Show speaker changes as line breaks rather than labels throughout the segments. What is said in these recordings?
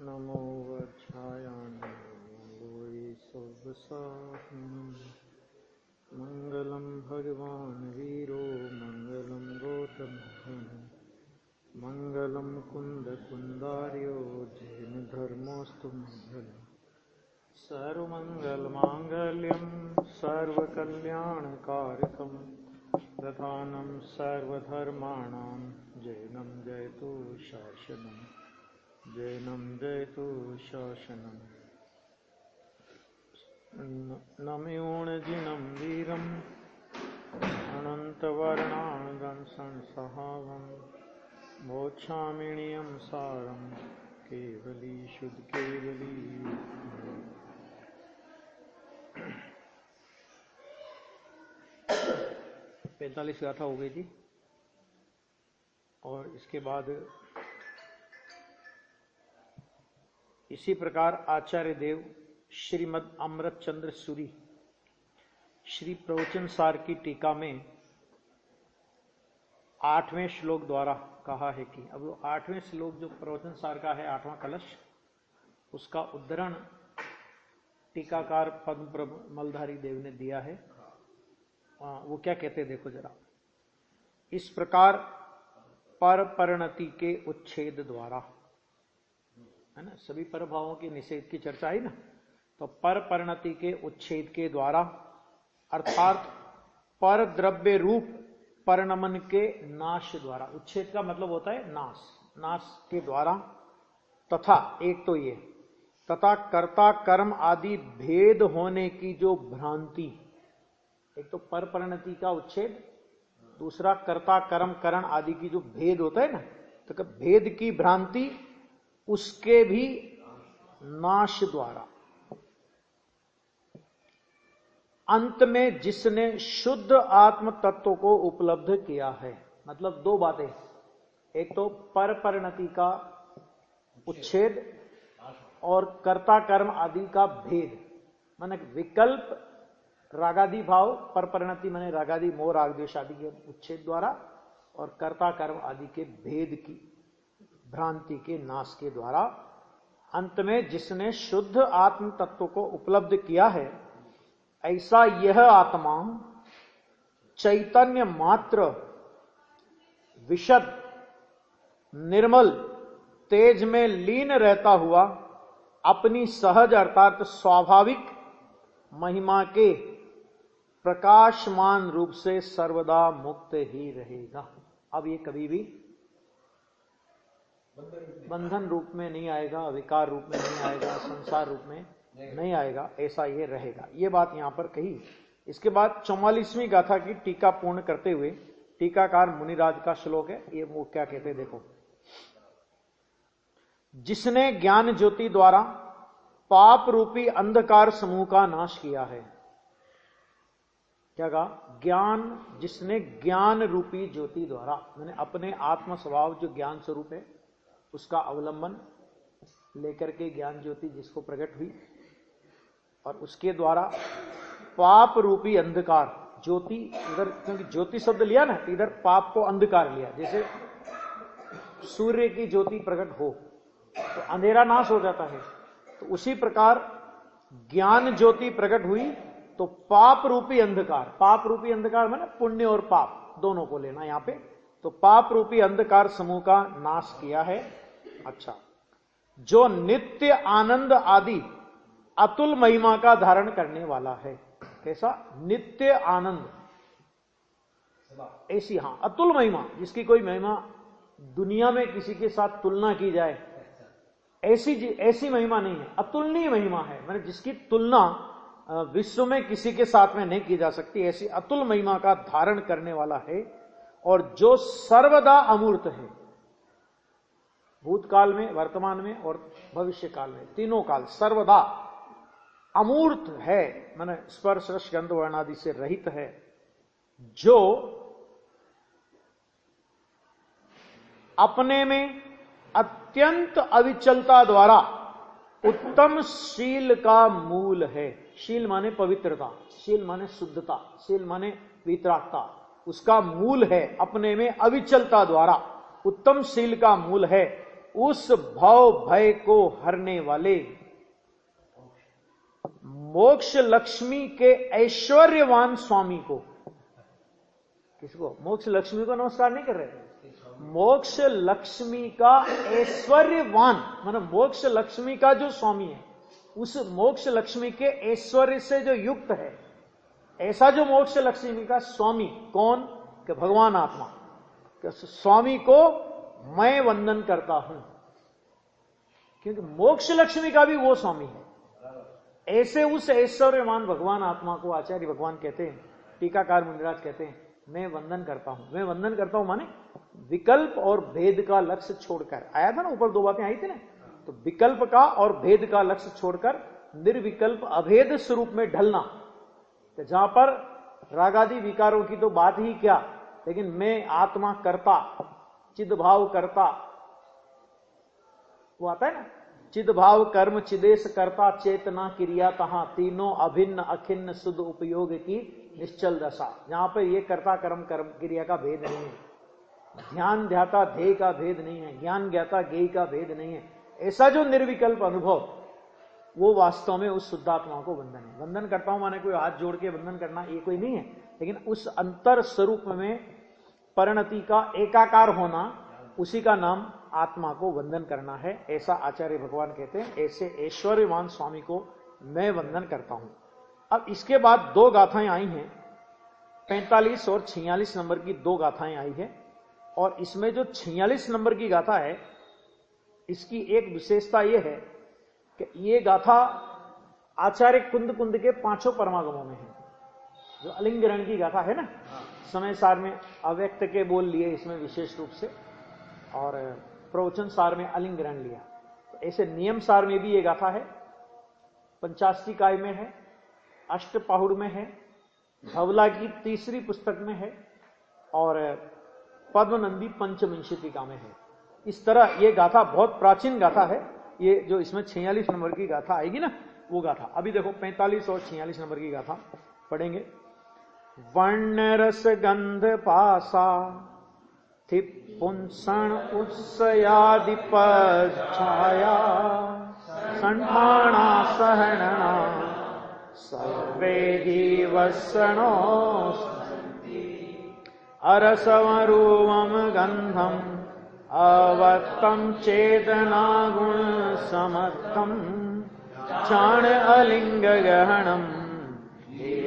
नमो वज्रायाण मंगलम भगवान वीरो मंगलम गौतम मंगलम कुंद कुंदार्यो जैन धर्मोस्तु मंगलम सर्वमंगल मांगल्यम सर्वकल्याणकारकम प्रधानम सर्वधर्माणां जैनम जयतु शासनम जैनम जयतु शासनम नमयोणजिनं वीरम् अनन्तवर्णागंसंसहावं मोक्षामिणीयं सारं केवली शुद्ध केवली। 45 गाथा हो गई थी और इसके बाद इसी प्रकार आचार्य देव श्रीमद् अमृत चंद्र सूरी श्री प्रवचन सार की टीका में 8वें श्लोक द्वारा कहा है कि अब 8वें श्लोक जो प्रवचन सार का है 8वां कलश, उसका उद्धरण टीकाकार पद्म मलधारी देव ने दिया है। वो क्या कहते हैं देखो जरा। इस प्रकार पर परिणति के उच्छेद द्वारा, है ना, सभी परभावों के निषेध की चर्चा आई ना, तो पर परिणति के उच्छेद के द्वारा अर्थात पर द्रव्य रूप परिणमन के नाश द्वारा, उच्छेद का मतलब होता है नाश, नाश के द्वारा, तथा एक तो ये, तथा कर्ता कर्म आदि भेद होने की जो भ्रांति, एक तो पर परिणति का उच्छेद, दूसरा कर्ता कर्म करण आदि की जो भेद होता है ना, तो भेद की भ्रांति उसके भी नाश द्वारा अंत में जिसने शुद्ध आत्म तत्व को उपलब्ध किया है। मतलब दो बातें, एक तो पर परिणति का उच्छेद और कर्ता कर्म आदि का भेद, माने विकल्प रागादि भाव, पर परिणति माने रागादि मोह राग द्वेष आदि के उच्छेद द्वारा, और कर्ता कर्म आदि के भेद की भ्रांति के नाश के द्वारा अंत में जिसने शुद्ध आत्म तत्व को उपलब्ध किया है, ऐसा यह आत्मा चैतन्य मात्र विशद निर्मल तेज में लीन रहता हुआ अपनी सहज अर्थात स्वाभाविक महिमा के प्रकाशमान रूप से सर्वदा मुक्त ही रहेगा। अब ये कभी भी बंधन रूप में नहीं आएगा, विकार रूप में नहीं आएगा, संसार रूप में नहीं आएगा, ऐसा ये रहेगा। ये बात यहां पर कही। इसके बाद 44वीं गाथा की टीका पूर्ण करते हुए टीकाकार मुनिराज का श्लोक है, ये वो क्या कहते हैं देखो। जिसने ज्ञान ज्योति द्वारा पाप रूपी अंधकार समूह का नाश किया है। क्या कहा? ज्ञान, जिसने ज्ञान रूपी ज्योति द्वारा, मैंने अपने आत्म स्वभाव जो ज्ञान स्वरूप है उसका अवलंबन लेकर के ज्ञान ज्योति जिसको प्रकट हुई, और उसके द्वारा पाप रूपी अंधकार, ज्योति इधर क्योंकि ज्योति शब्द लिया ना, इधर पाप को अंधकार लिया। जैसे सूर्य की ज्योति प्रकट हो तो अंधेरा नाश हो जाता है, तो उसी प्रकार ज्ञान ज्योति प्रकट हुई तो पाप रूपी अंधकार, पाप रूपी अंधकार माने पुण्य और पाप दोनों को लेना यहां पे, तो पाप रूपी अंधकार समूह का नाश किया है। अच्छा, जो नित्य आनंद आदि अतुल महिमा का धारण करने वाला है। कैसा? नित्य आनंद, ऐसी, हां, अतुल महिमा, जिसकी कोई महिमा दुनिया में किसी के साथ तुलना की जाए ऐसी महिमा नहीं है, अतुलनीय महिमा है, माने जिसकी तुलना विश्व में किसी के साथ में नहीं की जा सकती, ऐसी अतुल महिमा का धारण करने वाला है। और जो सर्वदा अमूर्त है, भूतकाल में, वर्तमान में और भविष्य काल में, तीनों काल सर्वदा अमूर्त है, माने स्पर्श रस गंध वर्ण आदि से रहित है, जो अपने में अत्यंत अविचलता द्वारा उत्तम शील का मूल है। शील माने पवित्रता, शील माने शुद्धता, शील माने वितरागता, उसका मूल है अपने में अविचलता द्वारा, उत्तम शील का मूल है उस भव भय को हरने वाले मोक्ष लक्ष्मी के ऐश्वर्यवान स्वामी को। किसको? मोक्ष लक्ष्मी को नमस्कार नहीं कर रहे, मोक्ष लक्ष्मी का ऐश्वर्यवान, मतलब मोक्ष लक्ष्मी का जो स्वामी है, उस मोक्ष लक्ष्मी के ऐश्वर्य से जो युक्त है, ऐसा जो मोक्ष लक्ष्मी का स्वामी, कौन? कि भगवान आत्मा, कि स्वामी को मैं वंदन करता हूं, क्योंकि मोक्ष लक्ष्मी का भी वो स्वामी है। ऐसे उस ऐश्वर्यवान भगवान आत्मा को आचार्य भगवान कहते हैं, टीकाकार मुनिराज कहते हैं, मैं वंदन करता हूं। मैं वंदन करता हूं माने विकल्प और भेद का लक्ष्य छोड़कर, आया था ना ऊपर, दो बातें आई थी ना, तो विकल्प का और भेद का लक्ष्य छोड़कर निर्विकल्प अभेद स्वरूप में ढलना, तो जहां पर रागादि विकारों की तो बात ही क्या, लेकिन मैं आत्मा करता, चिदभाव करता, वो आता है ना, चिदभाव कर्म चिदेश करता चेतना क्रिया तहां, तीनों अभिन्न अखिन्न शुद्ध उपयोग की निश्चल दशा। जहां पर ये कर्ता कर्म कर्म क्रिया का भेद नहीं है, ध्यान ध्याता ध्येय का भेद नहीं है, ज्ञान ज्ञाता ज्ञेय का भेद नहीं है, ऐसा जो निर्विकल्प अनुभव, वो वास्तव में उस शुद्धात्मा को वंदन है। वंदन करता हूं माने कोई हाथ जोड़ के वंदन करना, ये कोई नहीं है, लेकिन उस अंतर स्वरूप में परिणति का एकाकार होना, उसी का नाम आत्मा को वंदन करना है। ऐसा आचार्य भगवान कहते हैं, ऐसे ऐश्वर्यवान स्वामी को मैं वंदन करता हूं। अब इसके बाद दो गाथाएं आई हैं, 45 और 46 नंबर की दो गाथाएं आई है, और इसमें जो 46 नंबर की गाथा है, इसकी एक विशेषता यह है कि ये गाथा आचार्य कुंद कुंद के पांचों परमागमों में है। जो अलिंगरण की गाथा है ना, समय सार में अव्यक्त के बोल लिए इसमें विशेष रूप से, और प्रवचन सार में अलिंगरण लिया, तो ऐसे नियम सार में भी ये गाथा है, पंचाष्टिकाय में है, अष्टपाहुड़ में है, धवला की तीसरी पुस्तक में है, और पद्मनंदी पंचविंशतिका में है। इस तरह ये गाथा बहुत प्राचीन गाथा है। ये जो इसमें 46 नंबर की गाथा आएगी ना, वो गाथा अभी देखो 45 और 46 नंबर की गाथा पढ़ेंगे। वर्ण रस गंध पासा पुंसण उत्सयादि छाया संठाणा सहणा सर्वे जीवसणो अरसवरूपम गंधम अवक्तम चेतना गुण समर्थम क्षण अलिंग गहनम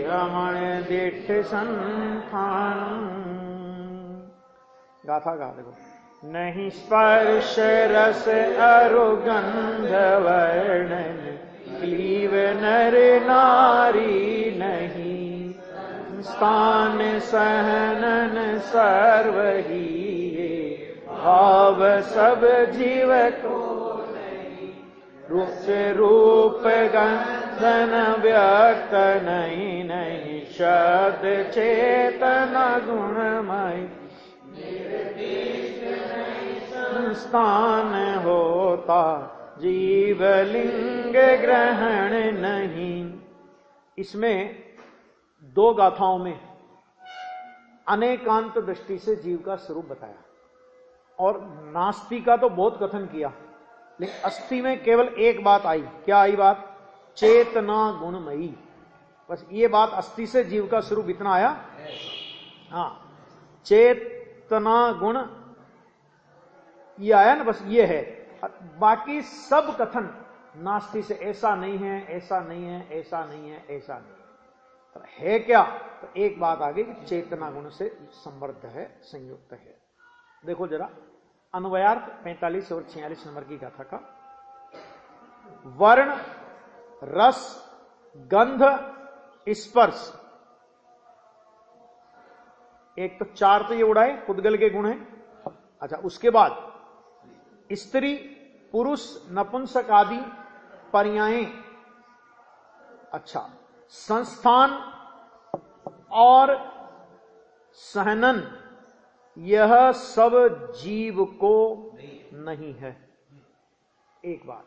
रमण दिठ संथानम। गाथा गा देखो। नहीं स्पर्श रस अरुगंध वर्णन क्लीव नर नारी नहीं, स्थान सहनन सर्व ही भाव सब जीव को नहीं, रूप गंधन व्यक्त नहीं नहीं, शब्द चेतना गुणमय स्थान होता जीवलिंग ग्रहण नहीं। इसमें दो गाथाओं में अनेकांत दृष्टि से जीव का स्वरूप बताया, और नास्ति का तो बहुत कथन किया, लेकिन अस्थि में केवल एक बात आई। क्या आई बात? चेतना गुणमयी। बस ये बात अस्थि से जीव का स्वरूप इतना आया। हाँ, चेतना गुण ये आया ना, बस ये है। बाकी सब कथन नास्ति से ऐसा नहीं है, ऐसा नहीं है, ऐसा नहीं है, ऐसा नहीं है। तो है क्या? तो एक बात आ गई, चेतना गुण से समृद्ध है, संयुक्त है। देखो जरा अन्वयार्थ 45 और 46 नंबर की गाथा का। वर्ण रस गंध स्पर्श, एक तो चार तो ये उड़ाए पुद्गल के गुण है। अच्छा, उसके बाद स्त्री पुरुष नपुंसक आदि पर्यायें। अच्छा, संस्थान और सहनन, यह सब जीव को नहीं है। एक बात।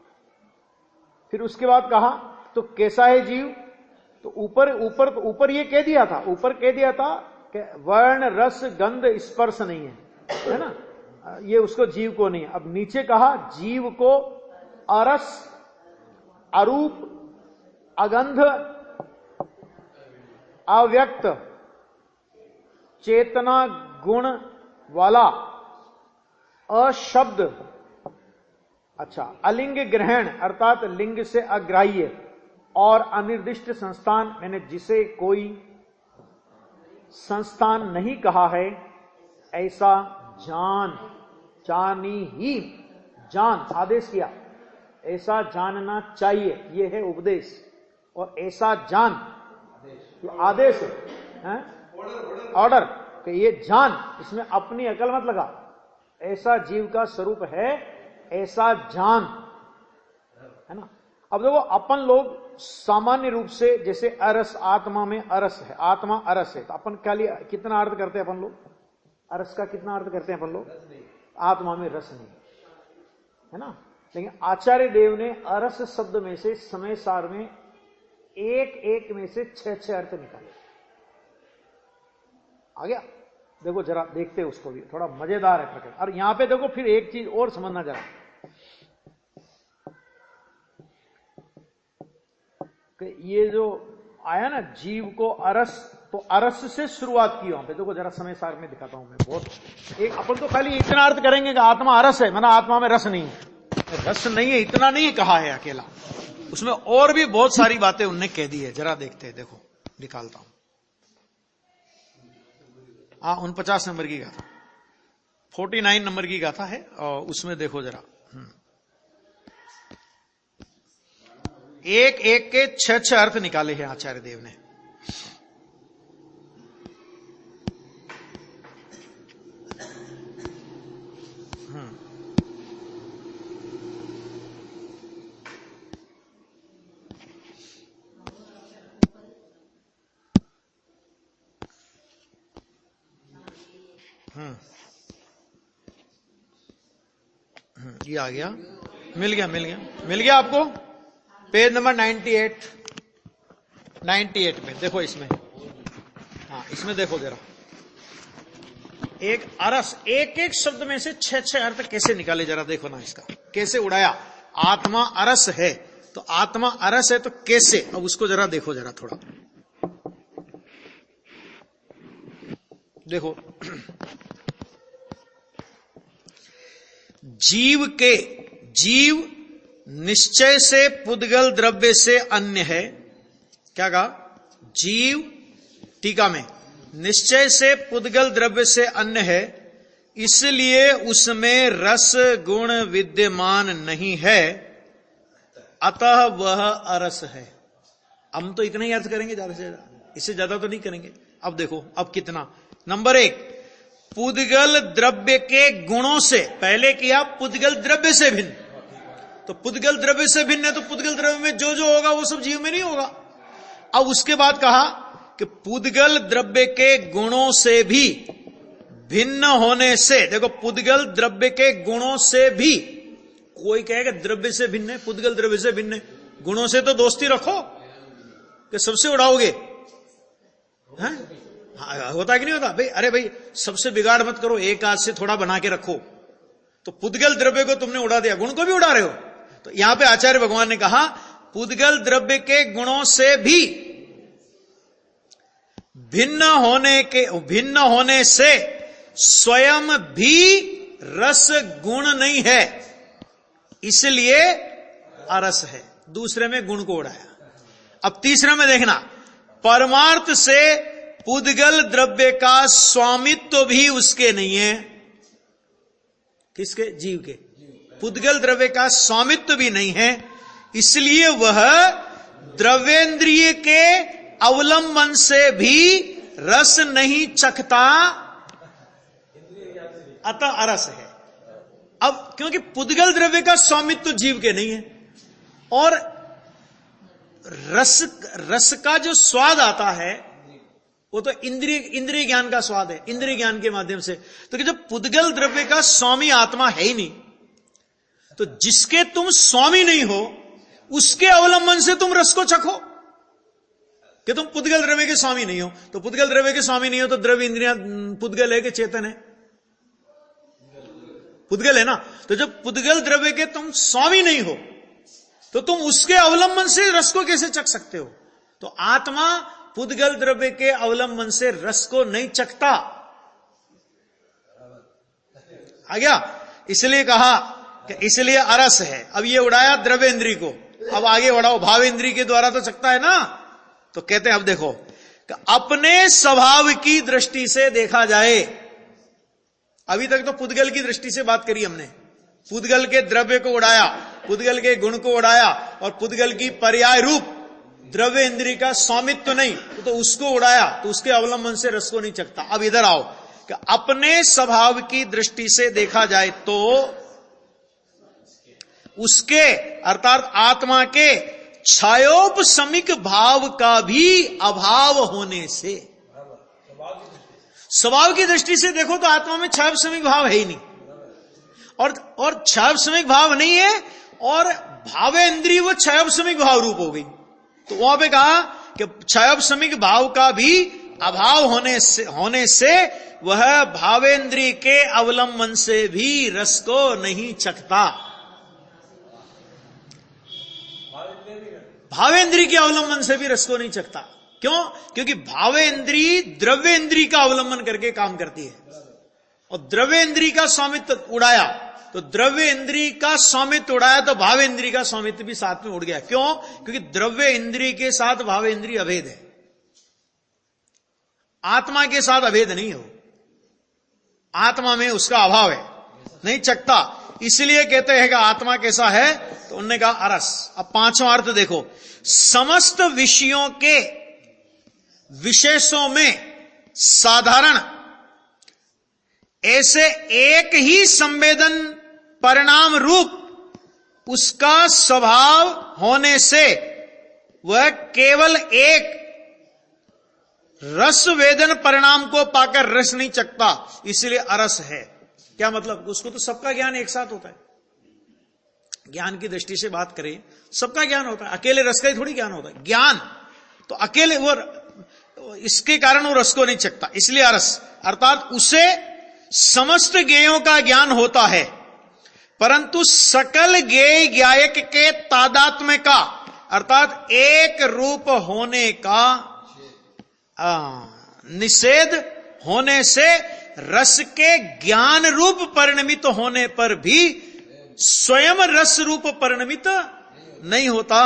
फिर उसके बाद कहा तो कैसा है जीव? तो ऊपर ये कह दिया था, ऊपर कह दिया था कि वर्ण रस गंध स्पर्श नहीं है ना, ये उसको जीव को नहीं है। अब नीचे कहा जीव को अरस, अरूप, अगंध, अव्यक्त, चेतना गुण वाला, अशब्द, अच्छा, अलिंग ग्रहण अर्थात लिंग से अग्राह्य और अनिर्दिष्ट संस्थान, मैंने जिसे कोई संस्थान नहीं कहा है, ऐसा जान, जानी ही, जान आदेश किया, ऐसा जानना चाहिए, यह है उपदेश। और ऐसा जान ये आदेश है, ऑर्डर, कि ये जान, इसमें अपनी अकल मत लगा, ऐसा जीव का स्वरूप है, ऐसा जान, है ना। अब देखो अपन लोग सामान्य रूप से जैसे अरस, आत्मा में अरस है, आत्मा अरस है, तो अपन क्या लिए कितना अर्थ करते हैं अपन लोग, अरस का कितना अर्थ करते हैं अपन लोग, आत्मा में रस नहीं, है ना। लेकिन आचार्य देव ने अरस शब्द में से समय सार में एक एक में से 6 अर्थ निकाले। आ गया, देखो जरा देखते हैं उसको भी, थोड़ा मजेदार है प्रकरण। और यहां पे देखो फिर एक चीज और समझना जरा, कि ये जो आया ना जीव को अरस, तो अरस से शुरुआत की वहां पे, देखो जरा समय सार में दिखाता हूं मैं। बहुत एक अपन तो खाली इतना अर्थ करेंगे कि आत्मा अरस है, माना आत्मा में रस नहीं है, रस नहीं है इतना नहीं कहा है अकेला, उसमें और भी बहुत सारी बातें उनने कह दी है। जरा देखते हैं, देखो निकालता हूं। 49 नंबर की गाथा, 49 नंबर की गाथा है, और उसमें देखो जरा, एक एक के 6 अर्थ निकाले हैं आचार्य देव ने। ये आ गया, मिल गया आपको, पेज नंबर 98 में देखो, इसमें हाँ, इसमें देखो जरा, एक अरस, एक एक शब्द में से 6 अर्थ कैसे निकाले, जरा देखो ना इसका कैसे उड़ाया। आत्मा अरस है, तो आत्मा अरस है तो कैसे, अब उसको जरा देखो, जरा थोड़ा देखो। जीव निश्चय से पुद्गल द्रव्य से अन्य है। क्या कहा? जीव, टीका में, निश्चय से पुद्गल द्रव्य से अन्य है, इसलिए उसमें रस गुण विद्यमान नहीं है, अतः वह अरस है। हम तो इतना ही अर्थ करेंगे, ज्यादा से ज्यादा, इससे ज्यादा तो नहीं करेंगे। अब देखो, अब कितना, नंबर 1, पुद्गल द्रव्य के गुणों से, पहले किया पुद्गल द्रव्य से भिन्न, तो पुद्गल द्रव्य से भिन्न है, तो पुद्गल द्रव्य में जो जो होगा वो सब जीव में नहीं होगा। अब उसके बाद कहा कि पुद्गल द्रव्य के गुणों से भी भिन्न होने से, देखो पुद्गल द्रव्य के गुणों से भी, कोई कहेगा द्रव्य से भिन्न है, पुद्गल द्रव्य से भिन्न है, गुणों से तो दोस्ती रखो कि सबसे उड़ाओगे, हैं? होता कि नहीं होता भाई? अरे भाई सबसे बिगाड़ मत करो, एक हाथ से थोड़ा बना के रखो। तो पुद्गल द्रव्य को तुमने उड़ा दिया, गुण को भी उड़ा रहे हो। तो यहां पे आचार्य भगवान ने कहा पुद्गल द्रव्य के गुणों से भी भिन्न होने से स्वयं भी रस गुण नहीं है, इसलिए अरस है। दूसरे में गुण को उड़ाया। अब तीसरे में देखना, परमार्थ से पुद्गल द्रव्य का स्वामित्व भी उसके नहीं है। किसके? जीव के। पुद्गल द्रव्य का स्वामित्व भी नहीं है, इसलिए वह द्रव्येंद्रिय के अवलंबन से भी रस नहीं चखता, अतः अरस है। अब क्योंकि पुद्गल द्रव्य का स्वामित्व जीव के नहीं है, और रस का जो स्वाद आता है वो तो इंद्रिय ज्ञान का स्वाद है, इंद्रिय ज्ञान के माध्यम से। तो कि जब पुद्गल द्रव्य का स्वामी आत्मा है ही नहीं, तो जिसके तुम स्वामी नहीं हो उसके अवलंबन से तुम रस को चखो, कि तुम पुद्गल द्रव्य के स्वामी नहीं हो। तो पुद्गल द्रव्य के स्वामी नहीं हो तो द्रव्य इंद्रियां पुद्गल है कि चेतन है? पुद्गल है ना। तो जब पुद्गल द्रव्य के तुम स्वामी नहीं हो तो तुम उसके अवलंबन से रस को कैसे चख सकते हो? तो आत्मा पुद्गल द्रव्य के अवलंबन से रस को नहीं चखता। आ गया? इसलिए कहा कि इसलिए अरस है। अब ये उड़ाया द्रव्य इंद्री को, अब आगे बढ़ाओ, भाव इंद्री के द्वारा तो चखता है ना। तो कहते हैं अब देखो कि अपने स्वभाव की दृष्टि से देखा जाए। अभी तक तो पुद्गल की दृष्टि से बात करी हमने, पुद्गल के द्रव्य को उड़ाया, पुद्गल के गुण को उड़ाया, और पुद्गल की पर्याय रूप द्रव्य इंद्री का स्वामित्व तो नहीं तो उसको उड़ाया, तो उसके अवलंबन से रस को नहीं चखता। अब इधर आओ कि अपने स्वभाव की दृष्टि से देखा जाए तो उसके अर्थात आत्मा के क्षयोपशमिक भाव का भी अभाव होने से, स्वभाव की दृष्टि से देखो तो आत्मा में क्षयोपशमिक भाव है ही नहीं, और क्षयोपशमिक भाव नहीं है, और भावेंद्रिय वो क्षयोपशमिक भाव रूप हो गई। तो वहां पे कहा कि क्षयोपशमिक भाव का भी अभाव होने से वह भावेंद्रिय के अवलंबन से भी रस को नहीं चखता। भावेंद्रिय के अवलंबन से भी रस को नहीं चखता। क्यों? क्योंकि भावेंद्रिय द्रव्य इंद्रिय का अवलंबन करके काम करती है, और द्रव्य इंद्रिय का स्वामित्व उड़ाया तो द्रव्य इंद्रिय का स्वामित्व उड़ाया तो भाव इंद्रिय का स्वामित्व भी साथ में उड़ गया। क्यों? क्योंकि द्रव्य इंद्रिय के साथ भाव इंद्रिय अभेद है, आत्मा के साथ अभेद नहीं हो, आत्मा में उसका अभाव है, नहीं चखता। इसलिए कहते हैं कि आत्मा कैसा है, तो उन्होंने कहा अरस। अब पांचवां अर्थ देखो, समस्त विषयों के विशेषों में साधारण ऐसे एक ही संवेदन परिणाम रूप उसका स्वभाव होने से वह केवल एक रस वेदन परिणाम को पाकर रस नहीं चखता, इसलिए अरस है। क्या मतलब? उसको तो सबका ज्ञान एक साथ होता है, ज्ञान की दृष्टि से बात करें सबका ज्ञान होता है, अकेले रस का ही थोड़ी ज्ञान होता है। ज्ञान तो अकेले वो इसके कारण वो रस को नहीं चखता, इसलिए अरस। अर्थात उसे समस्त ज्ञेयों का ज्ञान होता है, परंतु सकल ज्ञेय ज्ञायक के तादात्म्य का अर्थात एक रूप होने का निषेध होने से रस के ज्ञान रूप परिणमित होने पर भी स्वयं रस रूप परिणमित नहीं होता।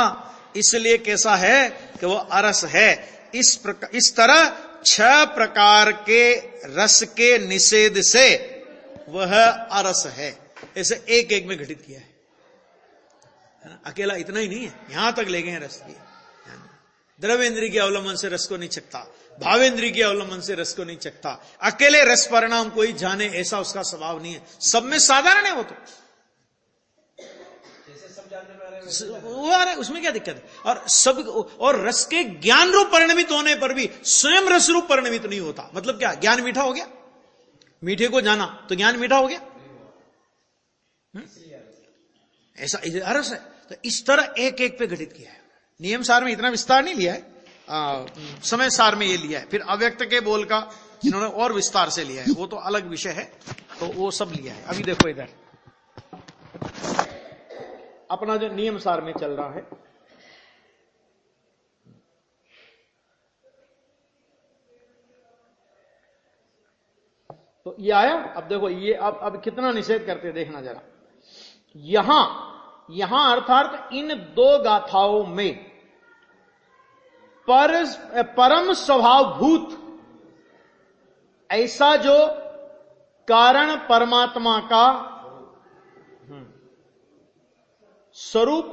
इसलिए कैसा है कि वो अरस है। इस तरह 6 प्रकार के रस के निषेध से वह अरस है। ऐसे एक एक में घटित किया है, अकेला इतना ही नहीं है, यहां तक ले गए रस की। द्रव्येंद्रिय के अवलंबन से रस को नहीं चखता, भावेंद्रिय के अवलंबन से रस को नहीं चखता, अकेले रस परिणाम कोई जाने ऐसा उसका स्वभाव नहीं है, सब में साधारण है वो तो वो आ रहा है, उसमें क्या दिक्कत है। और सब और रस के ज्ञान रूप परिणमित होने पर भी स्वयं रस रूप परिणमित नहीं होता। मतलब क्या? ज्ञान मीठा हो गया, मीठे को जाना तो ज्ञान मीठा हो गया, ऐसा रस है। तो इस तरह एक एक पे घटित किया है। नियम सार में इतना विस्तार नहीं लिया है, समय सार में ये लिया है। फिर अव्यक्त के बोल का इन्होंने और विस्तार से लिया है, वो तो अलग विषय है, तो वो सब लिया है। अभी देखो इधर अपना जो नियम सार में चल रहा है, तो ये आया। अब देखो ये अब कितना निषेध करते देखना जरा। यहां अर्थात इन 2 गाथाओं में परम स्वभावभूत ऐसा जो कारण परमात्मा का स्वरूप,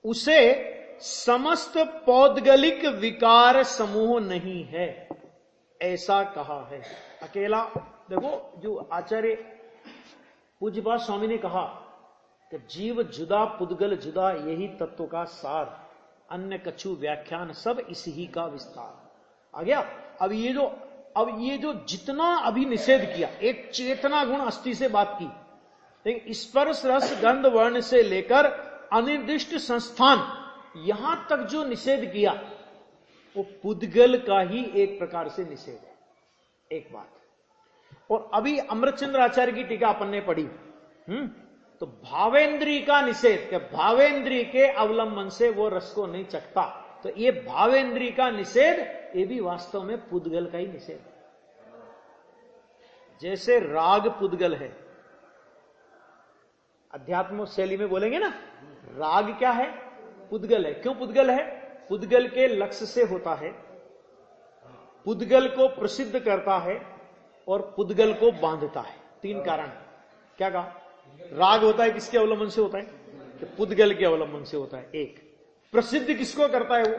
उसे समस्त पौद्गलिक विकार समूह नहीं है, ऐसा कहा है। अकेला देखो, जो आचार्य पूज्यपाद स्वामी ने कहा कि जीव जुदा पुद्गल जुदा, यही तत्व का सार, अन्य कछु व्याख्यान सब इसी का विस्तार। आ गया। अब ये जो जितना अभी निषेध किया, एक चेतना गुण अस्थि से बात की, लेकिन स्पर्श रस गंध वर्ण से लेकर अनिर्दिष्ट संस्थान यहां तक जो निषेध किया, वो पुद्गल का ही एक प्रकार से निषेध है, एक बात। और अभी अमृतचंद्र आचार्य की टीका अपन ने पढ़ी, तो भावेंद्री का निषेध, कि भावेंद्री के अवलंबन से वो रस को नहीं चखता, तो ये भावेंद्री का निषेध ये भी वास्तव में पुद्गल का ही निषेध है। जैसे राग पुद्गल है, अध्यात्म शैली में बोलेंगे ना, राग क्या है? पुद्गल है। क्यों पुद्गल है? पुद्गल के लक्ष्य से होता है, पुद्गल को प्रसिद्ध करता है और पुद्गल को बांधता है। तीन कारण। क्या कहा? राग होता है किसके अवलंबन से होता है? कि पुद्गल के अवलंबन से होता है। एक प्रसिद्ध किसको करता है? वो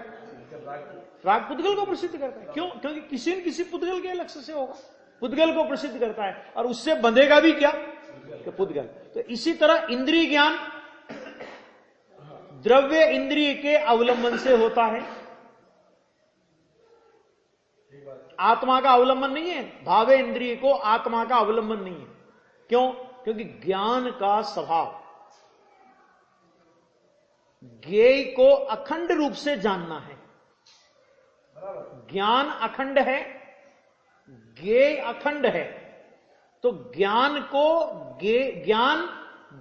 राग पुद्गल को प्रसिद्ध करता है। क्यों? क्योंकि किसी न किसी पुद्गल के लक्ष्य से होगा, पुद्गल को प्रसिद्ध करता है और उससे बंधेगा भी क्या? कि पुद्गल। तो इसी तरह इंद्रिय ज्ञान द्रव्य इंद्रिय के अवलंबन से होता है, आत्मा का अवलंबन नहीं है। भावे इंद्रिय को आत्मा का अवलंबन नहीं है। क्यों? क्योंकि ज्ञान का स्वभाव ज्ञेय को अखंड रूप से जानना है। ज्ञान अखंड है, ज्ञेय अखंड है, तो ज्ञान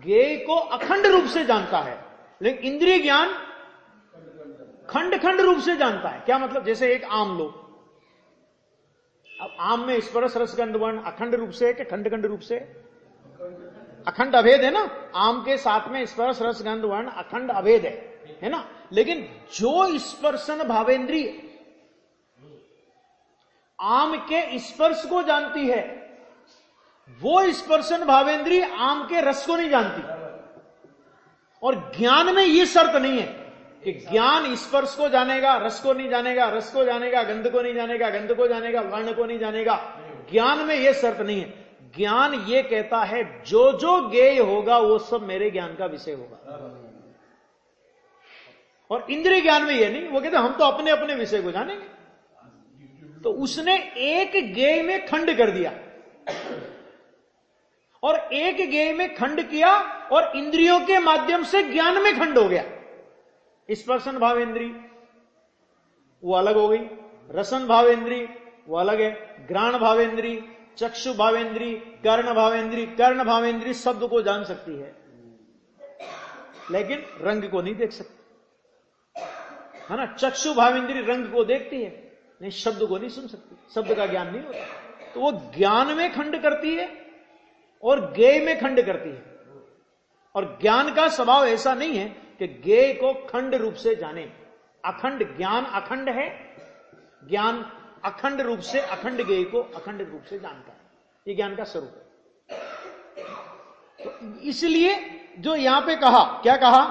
ज्ञेय को अखंड रूप से जानता है, लेकिन इंद्रिय ज्ञान खंड खंड रूप से जानता है। क्या मतलब? जैसे एक आम लो, अब आम में स्पर्श रस गंध वर्ण अखंड रूप से है कि खंड खंड रूप से? अखंड अभेद है ना। आम के साथ में स्पर्श रस गंध वर्ण अखंड अभेद है ना। लेकिन जो स्पर्शन भावेंद्रिय आम के स्पर्श को जानती है, वो स्पर्शन भावेंद्रिय आम के रस को नहीं जानती। और ज्ञान में यह शर्त नहीं है कि ज्ञान स्पर्श को जानेगा, रस को नहीं जानेगा, रस को जानेगा, गंध को नहीं जानेगा, गंध को जानेगा, वर्ण को नहीं जानेगा। ज्ञान में यह शर्त नहीं है। ज्ञान ये कहता है जो जो ज्ञेय होगा वो सब मेरे ज्ञान का विषय होगा। और इंद्रिय ज्ञान में यह नहीं, वो कहते हम तो अपने अपने विषय को जानेंगे। तो उसने एक ज्ञेय में खंड कर दिया और एक ज्ञेय में खंड किया और इंद्रियों के माध्यम से ज्ञान में खंड हो गया। स्पर्शन भावेंद्री वो अलग हो गई, रसन भावेंद्री वो अलग है, घ्राण भावेंद्री, चक्षु भावेंद्री, कर्ण भावेंद्री। कर्ण भावेंद्री शब्द को जान सकती है लेकिन रंग को नहीं देख सकती, है ना। चक्षु भावेंद्री रंग को देखती है, नहीं शब्द को नहीं सुन सकती, शब्द का ज्ञान नहीं होता। तो वो ज्ञान में खंड करती है और ज्ञेय में खंड करती है। और ज्ञान का स्वभाव ऐसा नहीं है कि ज्ञेय को खंड रूप से जाने। अखंड ज्ञान अखंड है, ज्ञान अखंड रूप से अखंड ज्ञेय को अखंड रूप से जानता है। ये ज्ञान का स्वरूप है। तो इसलिए जो यहां पे कहा, क्या कहा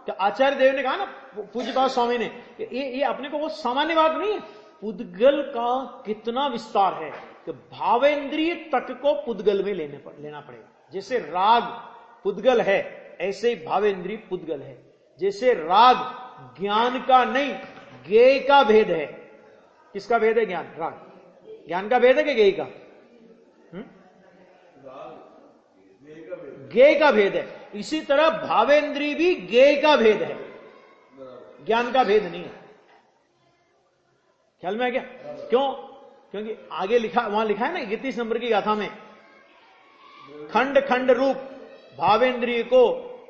कि आचार्य देव ने कहा ना, पूज्यपाद स्वामी ने, ये अपने को वो सामान्य बात नहीं है। पुद्गल का कितना विस्तार है कि भावेंद्रिय तक को पुद्गल में लेना पड़ेगा। जैसे राग पुद्गल है ऐसे ही भावेंद्रिय पुद्गल है। जैसे राग ज्ञान का नहीं ज्ञेय का भेद है। किसका भेद है? ज्ञान, राग ज्ञान का भेद है कि ज्ञेय का? ज्ञेय का भेद है। इसी तरह भावेंद्रिय भी ज्ञेय का भेद है, ज्ञान का भेद नहीं है। ख्याल में आ गया? क्यों? क्योंकि आगे लिखा, वहां लिखा है ना 31 नंबर की गाथा में, खंड खंड रूप भावेंद्रिय को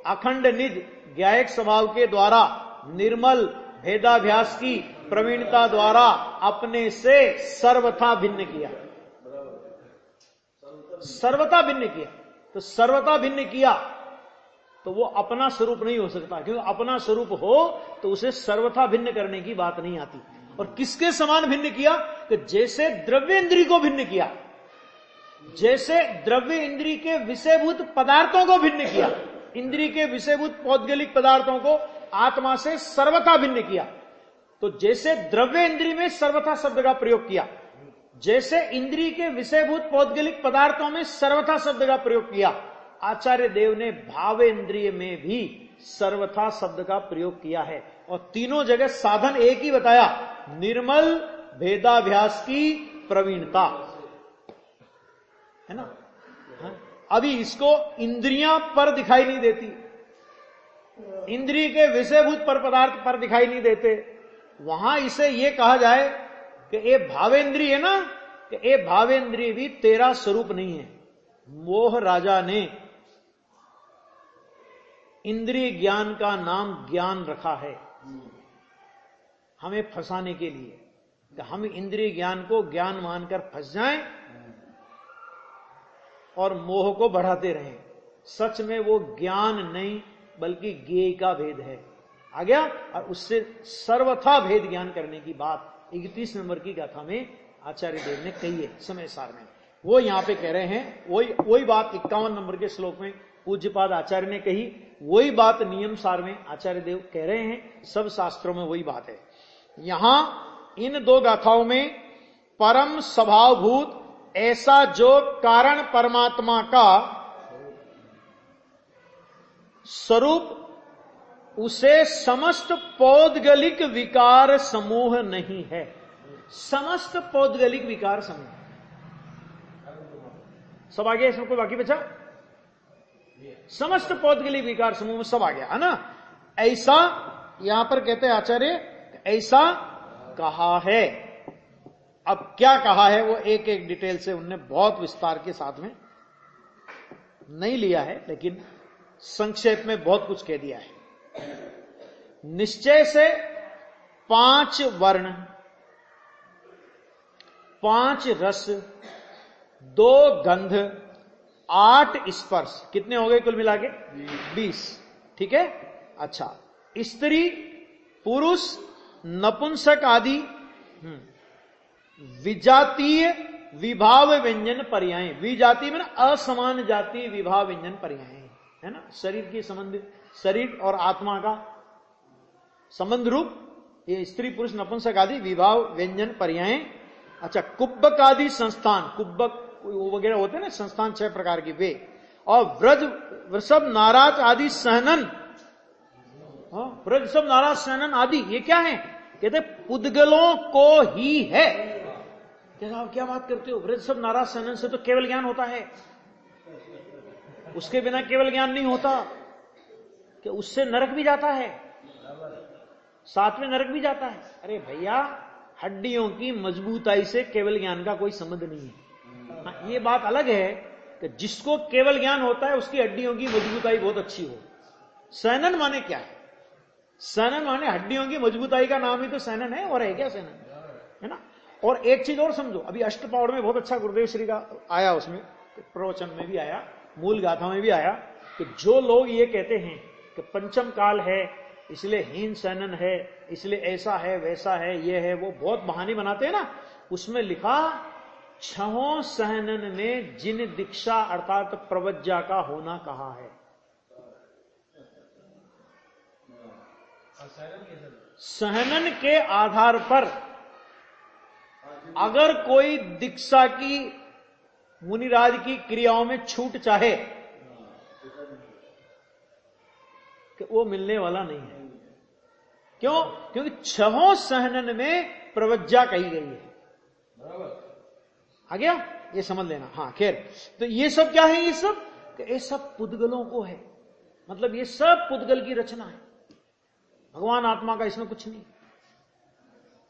अखंड निज ज्ञायक स्वभाव के द्वारा निर्मल भेदाभ्यास की प्रवीणता द्वारा अपने से सर्वथा भिन्न किया। सर्वथा भिन्न किया, तो सर्वथा भिन्न किया तो वो अपना स्वरूप नहीं हो सकता, क्योंकि अपना स्वरूप हो तो उसे सर्वथा भिन्न करने की बात नहीं आती। और किसके समान भिन्न किया? कि जैसे द्रव्य इंद्रिय को भिन्न किया, जैसे द्रव्य इंद्रिय के विषयभूत पदार्थों को भिन्न किया, इंद्रिय के विषयभूत पौद्गलिक पदार्थों को आत्मा से सर्वथा भिन्न किया। तो जैसे द्रव्य इंद्रिय में सर्वथा शब्द का प्रयोग किया, जैसे इंद्रिय के विषयभूत पौद्गलिक पदार्थों में सर्वथा शब्द का प्रयोग किया, आचार्य देव ने भावेंद्रिय में भी सर्वथा शब्द का प्रयोग किया है। और तीनों जगह साधन एक ही बताया, निर्मल भेदाभ्यास की प्रवीणता, है ना। अभी इसको इंद्रियां पर दिखाई नहीं देती, इंद्रिय के विषयभूत पर पदार्थ पर दिखाई नहीं देते, वहां इसे ये कहा जाए कि ये भावेंद्री है ना, कि ये भावेंद्री भी तेरा स्वरूप नहीं है। मोह राजा ने इंद्रिय ज्ञान का नाम ज्ञान रखा है हमें फंसाने के लिए, कि हम इंद्रिय ज्ञान को ज्ञान मानकर फंस जाएं और मोह को बढ़ाते रहें। सच में वो ज्ञान नहीं बल्कि ज्ञेय का भेद है। आ गया? और उससे सर्वथा भेद ज्ञान करने की बात 31 नंबर की गाथा में आचार्य देव ने कही है समय सार में। वो यहां पे कह रहे हैं, वही बात 51 नंबर के श्लोक में पूज्यपाद आचार्य ने कही, वही बात नियम सार में आचार्य देव कह रहे हैं। सब शास्त्रों में वही बात है। यहां इन दो गाथाओं में परम स्वभावभूत ऐसा जो कारण परमात्मा का स्वरूप, उसे समस्त पौद्गलिक विकार समूह नहीं है। समस्त पौद्गलिक विकार समूह सब आ गया, इसमें कोई बाकी बचा? समस्त पौद्गलिक विकार समूह में सब आ गया है ना। ऐसा यहां पर कहते हैं आचार्य, ऐसा कहा है। अब क्या कहा है वो एक एक डिटेल से उनने बहुत विस्तार के साथ में नहीं लिया है, लेकिन संक्षेप में बहुत कुछ कह दिया है। निश्चय से 5 वर्ण, 5 रस, 2 गंध, 8 स्पर्श, कितने हो गए कुल मिला के? 20। ठीक है। अच्छा, स्त्री, पुरुष, नपुंसक आदि विजातीय विभाव व्यंजन पर्याय। विजाति में असमान जाति विभाव व्यंजन पर्याय है ना। शरीर की संबंध, शरीर और आत्मा का संबंध रूप ये स्त्री पुरुष नपुंसक आदि विभाव व्यंजन पर्याय। अच्छा, कुब्बक आदि संस्थान, कुब्बक वगैरह होते हैं ना संस्थान 6 प्रकार की वे। और व्रज वृषभ नाराज आदि सहनन, व्रज सब नाराज सहनन आदि ये क्या है? कहते पुद्गलों को ही है। आप क्या बात करते हो? व्रज सब नाराज सहनन से तो केवल ज्ञान होता है, उसके बिना केवल ज्ञान नहीं होता। कि उससे नरक भी जाता है, साथ में नरक भी जाता है। अरे भैया, हड्डियों की मजबूताई से केवल ज्ञान का कोई संबंध नहीं है। हाँ, ये बात अलग है कि जिसको केवल ज्ञान होता है उसकी हड्डियों की मजबूताई बहुत अच्छी हो। सहनन माने क्या है? सहनन माने हड्डियों की मजबूताई का नाम ही तो सहनन है, और है क्या सहनन, है ना। और एक चीज और समझो, अभी अष्टपाउड़ में बहुत अच्छा गुरुदेव श्री का आया, उसमें प्रवचन में भी आया, मूल गाथा में भी आया, कि जो लोग ये कहते हैं कि पंचम काल है इसलिए हीन सहनन है, इसलिए ऐसा है वैसा है ये है, वो बहुत बहाने बनाते हैं ना। उसमें लिखा 6 सहनन ने जिन दीक्षा अर्थात प्रवज्जा का होना कहा है। सहनन के आधार पर अगर कोई दीक्षा की मुनिराज की क्रियाओं में छूट चाहे कि वो मिलने वाला नहीं है। क्यों? क्योंकि 6 सहनन में प्रवज्जा कही गई है। आ गया? ये समझ लेना। हाँ, खैर, तो ये सब क्या है? ये सब पुद्गलों को है, मतलब ये सब पुद्गल की रचना है। भगवान आत्मा का इसमें कुछ नहीं।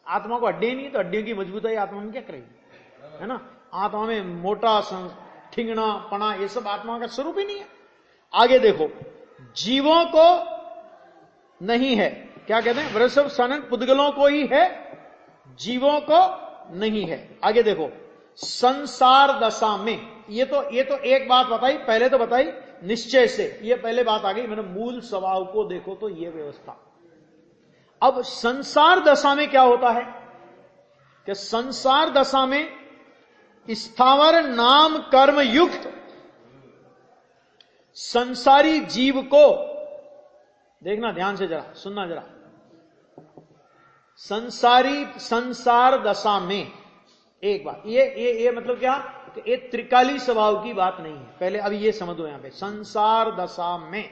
आत्मा को हड्डियां नहीं, तो हड्डियों की मजबूताई आत्मा में क्या करेगी, है ना। आत्मा में मोटा ठिंगना पना ये सब आत्मा का स्वरूप ही नहीं है। आगे देखो, जीवों को नहीं है। क्या कहते हैं? वृषभ सनन पुद्गलों को ही है, जीवों को नहीं है। आगे देखो, संसार दशा में, ये तो एक बात बताई, पहले तो बताई निश्चय से, ये पहले बात आ गई। मैंने मूल स्वभाव को देखो तो ये व्यवस्था। अब संसार दशा में क्या होता है कि संसार दशा में स्थावर नाम कर्म युक्त संसारी जीव को, देखना ध्यान से जरा, सुनना जरा, संसार दशा में एक बात, ये मतलब क्या कि ये त्रिकाली स्वभाव की बात नहीं है। पहले अभी ये समझ दो, यहां पे संसार दशा में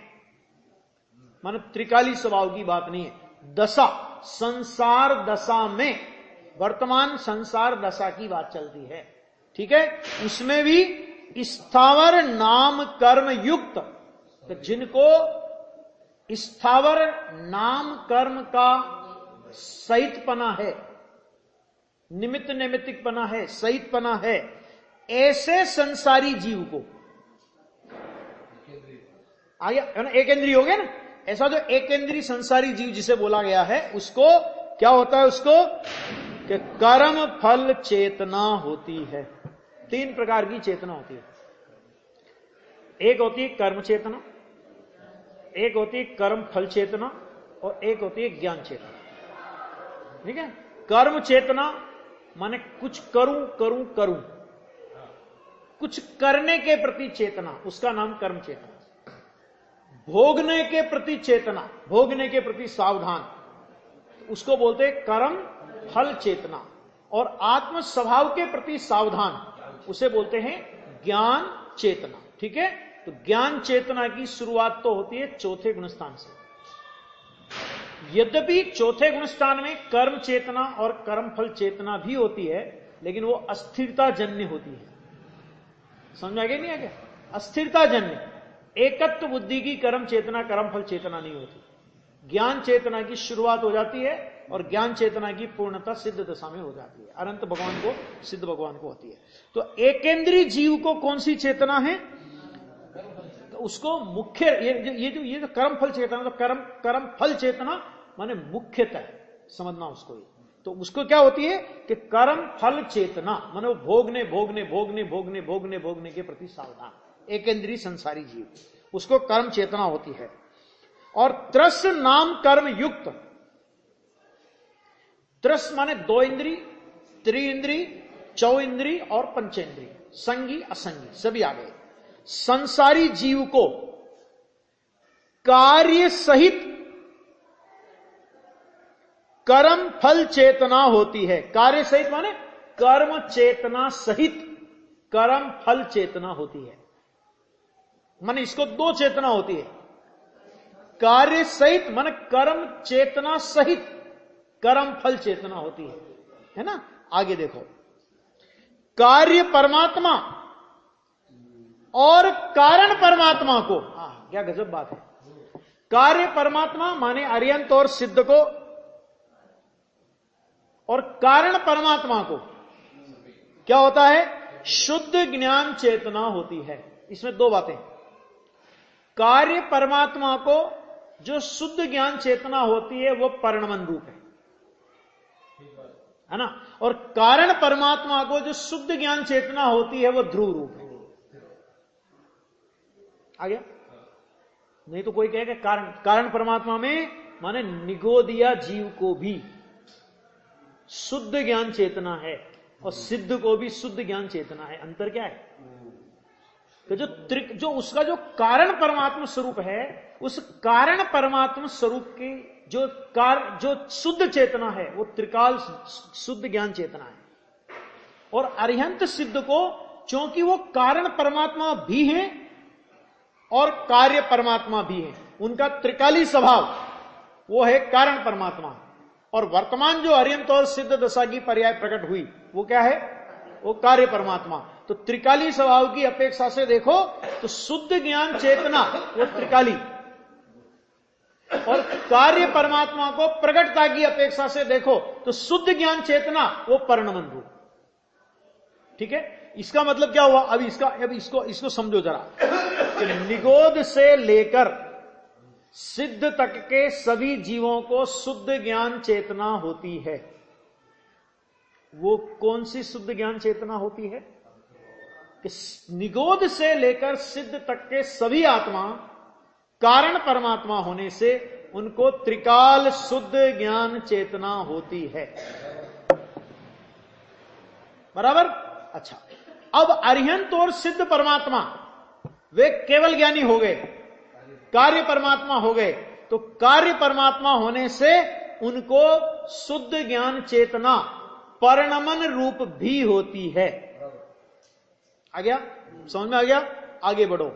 माने त्रिकाली स्वभाव की बात नहीं है। दशा, संसार दशा में, वर्तमान संसार दशा की बात चलती है, ठीक है। उसमें भी स्थावर नाम कर्म युक्त, तो जिनको स्थावर नाम कर्म का सहितपना है, निमित्त नैमित्तिकपना है, सहितपना है, ऐसे संसारी जीव को आ गया है ना, एक इंद्रिय हो गया ना, ऐसा जो एक इंद्रिय संसारी जीव जिसे बोला गया है उसको क्या होता है, उसको कि कर्म फल चेतना होती है। 3 प्रकार की चेतना होती है। एक होती है कर्म चेतना, एक होती है कर्म फल चेतना, और एक होती है ज्ञान चेतना। ठीक है, कर्म चेतना माने कुछ करूं करूं करूं, कुछ करने के प्रति चेतना, उसका नाम कर्म चेतना। भोगने के प्रति चेतना, भोगने के प्रति सावधान, उसको बोलते हैं कर्म फल चेतना। और आत्म स्वभाव के प्रति सावधान, उसे बोलते हैं ज्ञान चेतना। ठीक है, तो ज्ञान चेतना की शुरुआत तो होती है चौथे गुणस्थान से। यद्यपि चौथे गुणस्थान में कर्म चेतना और कर्म फल चेतना भी होती है, लेकिन वो अस्थिरता जन्य होती है। समझ आ गया नहीं आ गया? अस्थिरता जन्य, एकत्व बुद्धि की कर्म चेतना कर्म फल चेतना नहीं होती। ज्ञान चेतना की शुरुआत हो जाती है और ज्ञान चेतना की पूर्णता सिद्ध दशा में हो जाती है, अनंत भगवान को, सिद्ध भगवान को होती है। तो एकेंद्रीय जीव को कौन सी चेतना है? तो उसको मुख्य, ये जो कर्म फल चेतना, तो कर्म फल चेतना माने मुख्यतः समझना उसको। तो उसको क्या होती है कि कर्म फल चेतना माने वो भोगने भोगने भोगने भोगने भोगने भोगने के प्रति सावधान, एकेंद्रीय संसारी जीव, उसको कर्म चेतना होती है। और त्रस नाम कर्म युक्त, त्रस माने 2 इंद्री, 3 इंद्री, 4 इंद्री और पंचेंद्री, संगी असंगी सभी आ गए। संसारी जीव को कार्य सहित कर्म फल चेतना होती है। कार्य सहित माने कर्म चेतना सहित कर्म फल चेतना होती है। माने इसको 2 चेतना होती है, कार्य सहित माने कर्म चेतना सहित कर्म फल चेतना होती है ना। आगे देखो, कार्य परमात्मा और कारण परमात्मा को, क्या गजब बात है। कार्य परमात्मा माने अर्यंत और सिद्ध को, और कारण परमात्मा को क्या होता है? शुद्ध ज्ञान चेतना होती है। इसमें 2 बातें, कार्य परमात्मा को जो शुद्ध ज्ञान चेतना होती है वो परिणमन रूप है ना, और कारण परमात्मा को जो शुद्ध ज्ञान चेतना होती है वो ध्रुव रूप है। आ गया? नहीं तो कोई कहेगा कारण परमात्मा में माने निगोदिया जीव को भी शुद्ध ज्ञान चेतना है और सिद्ध को भी शुद्ध ज्ञान चेतना है। अंतर क्या है? तो जो उसका जो कारण परमात्मा स्वरूप है, उस कारण परमात्मा स्वरूप की जो शुद्ध चेतना है वो त्रिकाल शुद्ध ज्ञान चेतना है। और अरिहंत सिद्ध को, क्योंकि वो कारण परमात्मा भी है और कार्य परमात्मा भी है, उनका त्रिकाली स्वभाव वो है कारण परमात्मा। और वर्तमान जो अरिहंत और सिद्ध दशा की पर्याय प्रकट हुई वो क्या है? वो कार्य परमात्मा। तो त्रिकाली स्वभाव की अपेक्षा से देखो तो शुद्ध ज्ञान चेतना वो त्रिकाली, और कार्य परमात्मा को प्रकटता की अपेक्षा से देखो तो शुद्ध ज्ञान चेतना वो परिणमन रूप। ठीक है, इसका मतलब क्या हुआ? अब इसको समझो जरा कि निगोद से लेकर सिद्ध तक के सभी जीवों को शुद्ध ज्ञान चेतना होती है। वो कौन सी शुद्ध ज्ञान चेतना होती है? कि निगोद से लेकर सिद्ध तक के सभी आत्मा कारण परमात्मा होने से उनको त्रिकाल शुद्ध ज्ञान चेतना होती है। बराबर? अच्छा, अब अरिहंत और सिद्ध परमात्मा वे केवल ज्ञानी हो गए, कार्य परमात्मा हो गए। तो कार्य परमात्मा होने से उनको शुद्ध ज्ञान चेतना परिणमन रूप भी होती है। आ गया? समझ में आ गया? आगे बढ़ो।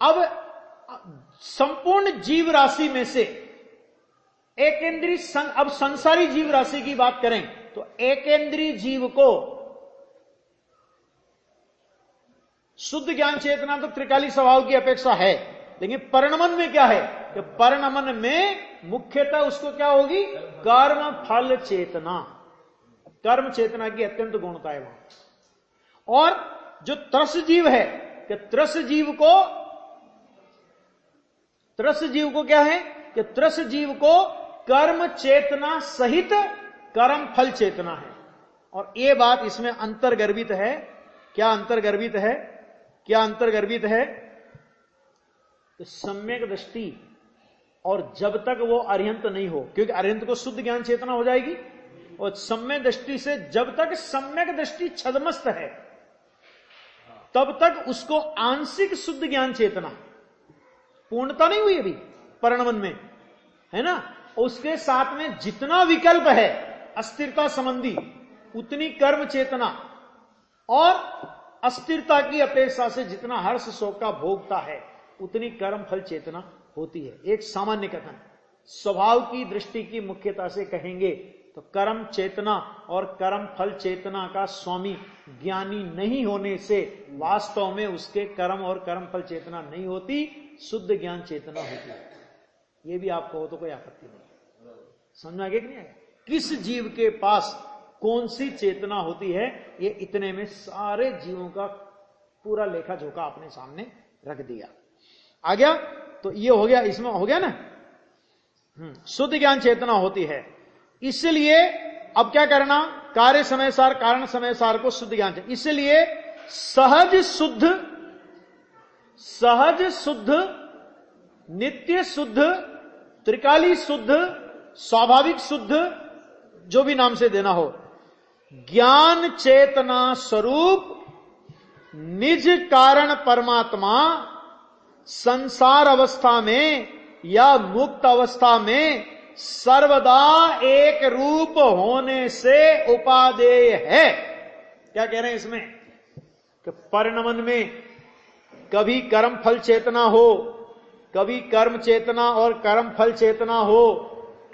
अब संपूर्ण जीव राशि में से एकेंद्रीय, अब संसारी जीव राशि की बात करें तो एकेंद्रीय जीव को शुद्ध ज्ञान चेतना तो त्रिकाली स्वभाव की अपेक्षा है, लेकिन परिणमन में क्या है? कि परिणमन में मुख्यतः उसको क्या होगी? कर्म फल चेतना, कर्म चेतना की अत्यंत गुणता है वहां। और जो त्रस जीव है, कि त्रस जीव को क्या है कि त्रस जीव को कर्म चेतना सहित कर्म फल चेतना है। और ये बात इसमें अंतर्गर्भित है। क्या अंतर्गर्भित है? क्या अंतर्गर्भित है? तो सम्यक दृष्टि, और जब तक वो अर्यंत नहीं हो, क्योंकि अर्यंत को शुद्ध ज्ञान चेतना हो जाएगी, और सम्यक दृष्टि से जब तक सम्यक दृष्टि छदमस्त है तब तक उसको आंशिक शुद्ध ज्ञान चेतना, पूर्णता नहीं हुई अभी परिणमन में, है ना। उसके साथ में जितना विकल्प है अस्थिरता संबंधी, उतनी कर्म चेतना, और अस्थिरता की अपेक्षा से जितना हर्ष शोक का भोगता है उतनी कर्म फल चेतना होती है। एक सामान्य कथन, स्वभाव की दृष्टि की मुख्यता से कहेंगे तो कर्म चेतना और कर्म फल चेतना का स्वामी ज्ञानी नहीं होने से वास्तव में उसके कर्म और कर्म फल चेतना नहीं होती, शुद्ध ज्ञान चेतना होती है। ये भी आप कहो तो कोई आपत्ति नहीं। समझ में आ गया कि नहीं आया? किस जीव के पास कौन सी चेतना होती है, ये इतने में सारे जीवों का पूरा लेखा जोखा अपने सामने रख दिया। आ गया? तो ये हो गया, इसमें हो गया ना, शुद्ध ज्ञान चेतना होती है। इसलिए अब क्या करना? कार्य समय सार कारण समय सार को शुद्ध ज्ञान, इसलिए सहज शुद्ध नित्य शुद्ध त्रिकाली शुद्ध स्वाभाविक शुद्ध, जो भी नाम से देना हो, ज्ञान चेतना स्वरूप निज कारण परमात्मा संसार अवस्था में या मुक्त अवस्था में सर्वदा एक रूप होने से उपादेय है। क्या कह रहे हैं इसमें? कि परिणमन में कभी कर्म फल चेतना हो, कभी कर्म चेतना और कर्म फल चेतना हो,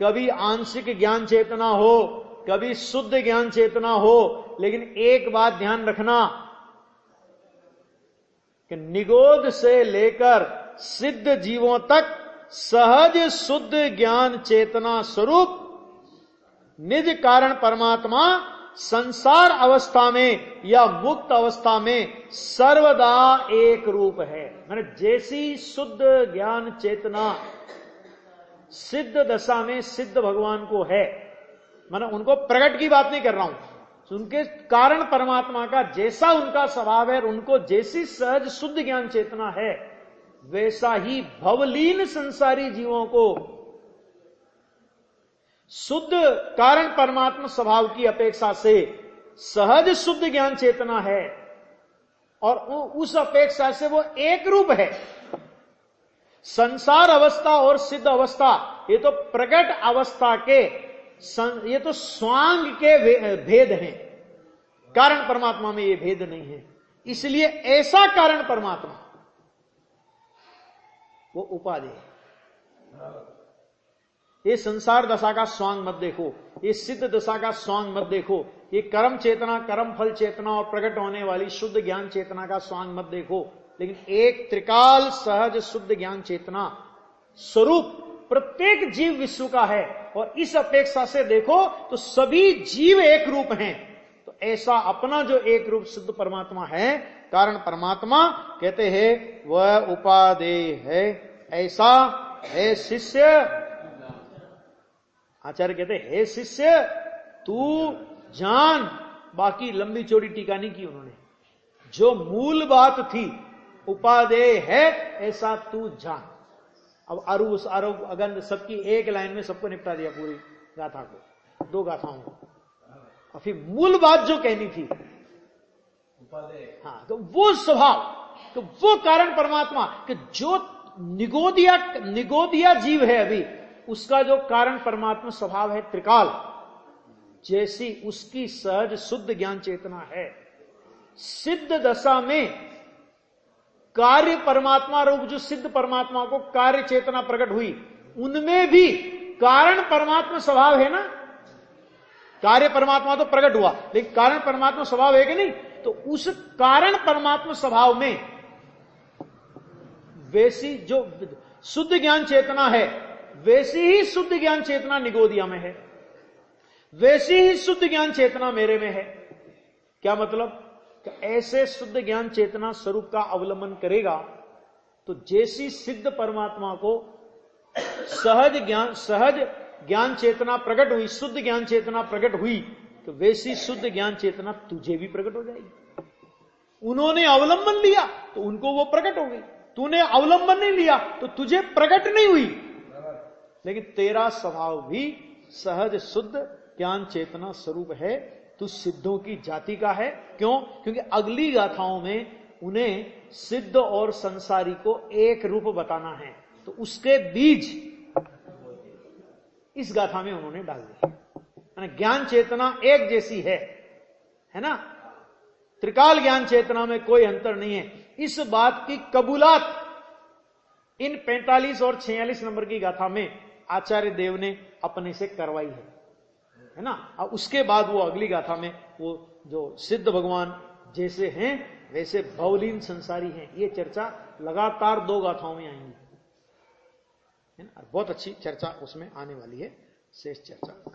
कभी आंशिक ज्ञान चेतना हो, कभी शुद्ध ज्ञान चेतना हो, लेकिन एक बात ध्यान रखना कि निगोद से लेकर सिद्ध जीवों तक सहज शुद्ध ज्ञान चेतना स्वरूप निज कारण परमात्मा संसार अवस्था में या मुक्त अवस्था में सर्वदा एक रूप है। मैंने जैसी शुद्ध ज्ञान चेतना सिद्ध दशा में सिद्ध भगवान को है, मैंने उनको प्रकट की बात नहीं कर रहा हूं, उनके कारण परमात्मा का जैसा उनका स्वभाव है, उनको जैसी सहज शुद्ध ज्ञान चेतना है, वैसा ही भवलीन संसारी जीवों को शुद्ध कारण परमात्मा स्वभाव की अपेक्षा से सहज शुद्ध ज्ञान चेतना है, और उस अपेक्षा से वो एक रूप है। संसार अवस्था और सिद्ध अवस्था ये तो प्रकट अवस्था के, ये तो स्वांग के भेद हैं, कारण परमात्मा में ये भेद नहीं है। इसलिए ऐसा कारण परमात्मा वो उपाधि है। ये संसार दशा का स्वांग मत देखो, ये सिद्ध दशा का स्वांग मत देखो, ये कर्म चेतना कर्म फल चेतना और प्रकट होने वाली शुद्ध ज्ञान चेतना का स्वांग मत देखो, लेकिन एक त्रिकाल सहज शुद्ध ज्ञान चेतना स्वरूप प्रत्येक जीव विश्व का है। और इस अपेक्षा से देखो तो सभी जीव एक रूप हैं। तो ऐसा अपना जो एक रूप शुद्ध परमात्मा है, कारण परमात्मा, कहते हैं वह उपादेय है। ऐसा है शिष्य, आचार्य कहते हैं हे शिष्य तू जान, बाकी लंबी चौड़ी टीका नहीं की उन्होंने, जो मूल बात थी उपादेय है ऐसा तू जान। अब अरूस आरोप अगंध सबकी एक लाइन में सबको निपटा दिया, पूरी गाथा को, 2 गाथाओं को। और फिर मूल बात जो कहनी थी हाँ, तो वो स्वभाव, तो वो कारण परमात्मा कि जो निगोदिया जीव है अभी, उसका जो कारण परमात्मा स्वभाव है त्रिकाल, जैसी उसकी सहज शुद्ध ज्ञान चेतना है, सिद्ध दशा में कार्य परमात्मा रूप जो सिद्ध परमात्मा को कार्य चेतना प्रकट हुई, उनमें भी कारण परमात्मा स्वभाव है ना। कार्य परमात्मा तो प्रकट हुआ, लेकिन कारण परमात्मा स्वभाव है कि नहीं? तो उस कारण परमात्मा स्वभाव में वैसी जो शुद्ध ज्ञान चेतना है वैसी ही शुद्ध ज्ञान चेतना निगोदिया में है, वैसी ही शुद्ध ज्ञान चेतना मेरे में है। क्या मतलब? कि ऐसे शुद्ध ज्ञान चेतना स्वरूप का अवलंबन करेगा तो जैसी सिद्ध परमात्मा को सहज ज्ञान चेतना प्रकट हुई, शुद्ध ज्ञान चेतना प्रकट हुई, तो वैसी शुद्ध ज्ञान चेतना तुझे भी प्रकट हो जाएगी। उन्होंने अवलंबन लिया तो उनको वो प्रकट हो गई, तूने अवलंबन नहीं लिया तो तुझे प्रकट नहीं हुई। लेकिन तेरा स्वभाव भी सहज शुद्ध ज्ञान चेतना स्वरूप है, तू सिद्धों की जाति का है। क्यों? क्योंकि अगली गाथाओं में उन्हें सिद्ध और संसारी को एक रूप बताना है, तो उसके बीज इस गाथा में उन्होंने डाल दिए। ज्ञान चेतना एक जैसी है ना, त्रिकाल ज्ञान चेतना में कोई अंतर नहीं है। इस बात की कबूलात इन 45 और 46 नंबर की गाथा में आचार्य देव ने अपने से करवाई है ना। अब उसके बाद वो अगली गाथा में वो जो सिद्ध भगवान जैसे हैं वैसे भवलीन संसारी हैं, ये चर्चा लगातार 2 गाथाओं में आएंगी, है ना। बहुत अच्छी चर्चा उसमें आने वाली है, शेष चर्चा।